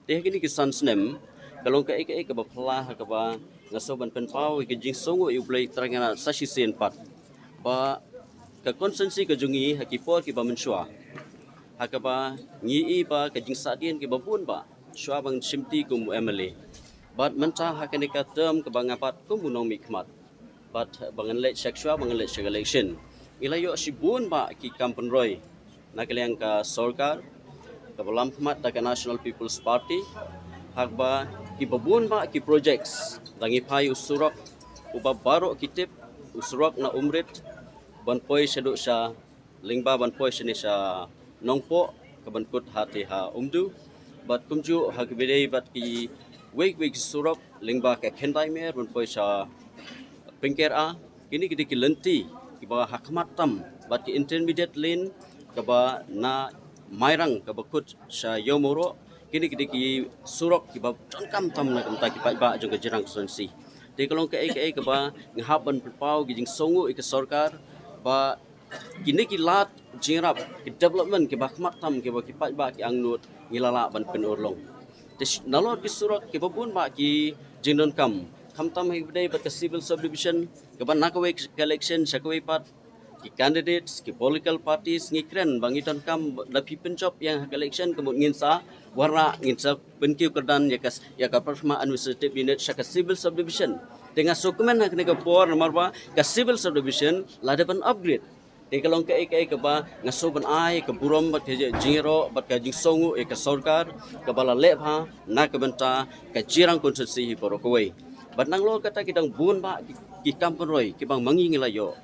Teh kini kisan senem kalau ke ke baplah ke ba ngaso ban penpau ke jing songo i ulai terangana sashi sen pat ba ke konsensi ke jungi hakipor ki ba mensua hakaba ngi ba ke jing sadien ke babun ba syua bang simti kum emily but mentah hakane ka term ke bangapat kum bunong mikmat but bangan let sexual bangan let election ilayo sibun ba ki kampen roy nakaliang ka sorkar ke balam khmat da National People's Party hakba ki babun ba ki projects dangi pai usurok uba baro kitip usurok na umrit ban poi seduk sya lingba ban poi sini sya nongpo ke ban kut hati ha umdu bat kumju hak bidei bat ki week surok lingba ke kendai mer ban poi sya pingker a kini ki lenti ki ba hakmat tam bat ki intermediate lane ke ba na mairang ke bakut sya yomoro kini ki surok ki ba tangkam tam na kamta ki ba jong ke jirang konsensi de kalong ke ba ngahap ban pau ki jing songu ke sarkar ba kini ki lat jirap ki development ki ba khmat tam ki ba ki ba ki angnut ngilala ban penurlong de nalor ki surok ki babun ba ki jingdon kam tam hi bidai ba ke civil subdivision ke ba nakwe election sakwe pat ki candidates ki political parties ngikren bangitan kam da pipen job yang election kemud nginsa warna nginsa penkiu kerdan ya ka perma administrative unit saka civil subdivision dengan dokumen hak ne ka por nomor ba ka civil subdivision la depan upgrade de kalong ke ba ngaso ban ai ke burom ba ke jingero ba ka jing songu ka sarkar ka bala lebha na ka benta ka jirang konsensi hi borokoi bat nang lo kata kitang bun ba ki kampun roy ki bang mangi ngilayo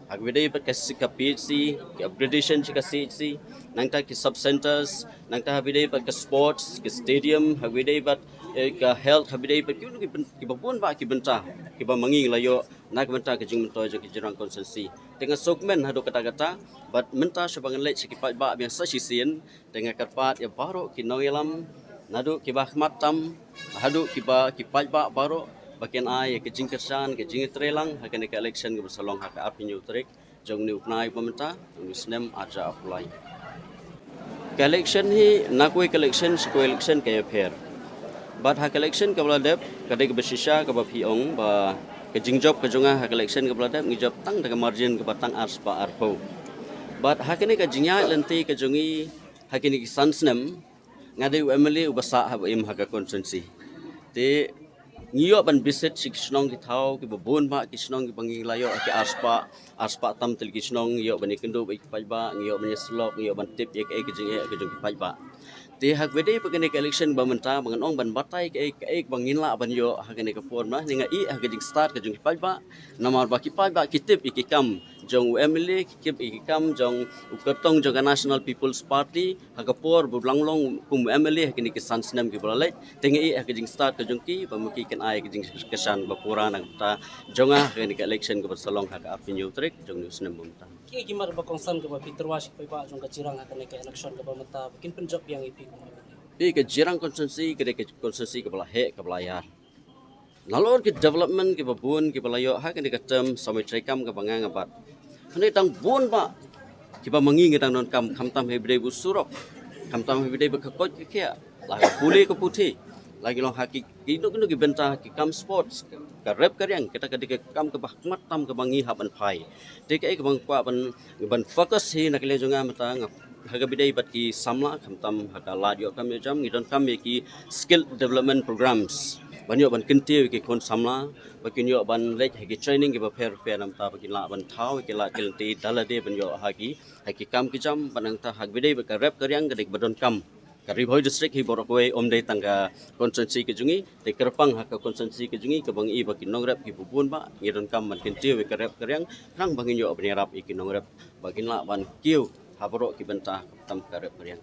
Agwidai pat kasi ka PHC, upgradation si ka CHC, nangta ki sub-centers, nangta habidai pat ka sports, ki stadium, habidai pat ka health, habidai pat ki babun ba ki benta, ki ba manging layo, nak benta ki jing mentoy ki jirang konsensi. Dengan sokmen hado kata-kata, bat menta sebangan lek si ki pat ba biang sa sisien, dengan karpat ya baro ki nawilam, nado ki ba khmatam, hado ki pat ba baro, bagian ai ke jing kersan ke jing trelang hakan ke election ke bersalong hak apinyu trik jong ni upnai pementa ni senem aja apply ke election hi nakwe ke election ko election ke fair but hak election ke beladep kadai ke bersisa ke bapiong ba ke jing job ke jonga hak election ke beladep ngi job tang dengan margin ke batang ars ba arpo but hakini ke jingya lenti ke jongi hakini ki sansnem ngadai emily ubasa hab im hak konsensi te ngiyo ban bisit si kisnong ki tau ki babun ba kisnong ki banging layo ki arspa tam tel kisnong ngiyo ban ikendo ba ki pajba ngiyo ban slok ngiyo ban tip ek jing ki jong ki pajba te hak wede pagene ke election ba menta bangan ong ban batai ke bangin la ban yo hakene ke pon na ninga i hak jing start ke jong ki pajba namar ba ki pajba ki tip ki kam jong emily kip ikam jong ukertong jong National People's Party hakapor bulanglong kum emily hakini ki sansnem ki bolale tengi hak jing start ke jong ki pamuki kan ai ke jing kesan bapura nang ta jonga hakini ke election ke bersalong hak apinyu trik jong news nem menta ki gimar ba kongsan ke ba fitrwas pa ba jong ka jirang hakani ke election ke ba mata bikin penjob yang ipi ko pi ke jirang konsensi ke konsensi ke belah ke belayar nalor ke development ke babun ke belayo hakini ke term samai trekam ke bangang abat Hanya tang bun ba, kita mengingat tang non kam tam hebdei busurok, tam hebdei berkekot kia, lah pulih ke putih, lagi long haki, itu ki bentah ki kam sports, ke rap karyang, kita ketika kam ke bahmat tam ke bangi haban pai, deka ke bang kuat ban fokus hi nak lihat jonga mata ngap, haga bidai bat ki samla tam haga ladio kam jam, ngidon kam ki skill development programs. Banyak ban kentiu ki kon samla bakin yo ban lek hagi training ki ba fair nam ta bakin la ban thau ki la kelti dalade ban yo hagi kam ki jam banang ta hag bidai ba rap karyang gadik badon kam karibhoi district hi borokwe omdei tangga konsensi ki jungi te kerpang hak konsensi ki jungi ke bang i bakin nong rap ki bubun ba ngidon kam ban kentiu ki rap karyang rang bangin yo ban rap ki nong rap bakin la ban kiu haborok ki bentah tam ka rap karyang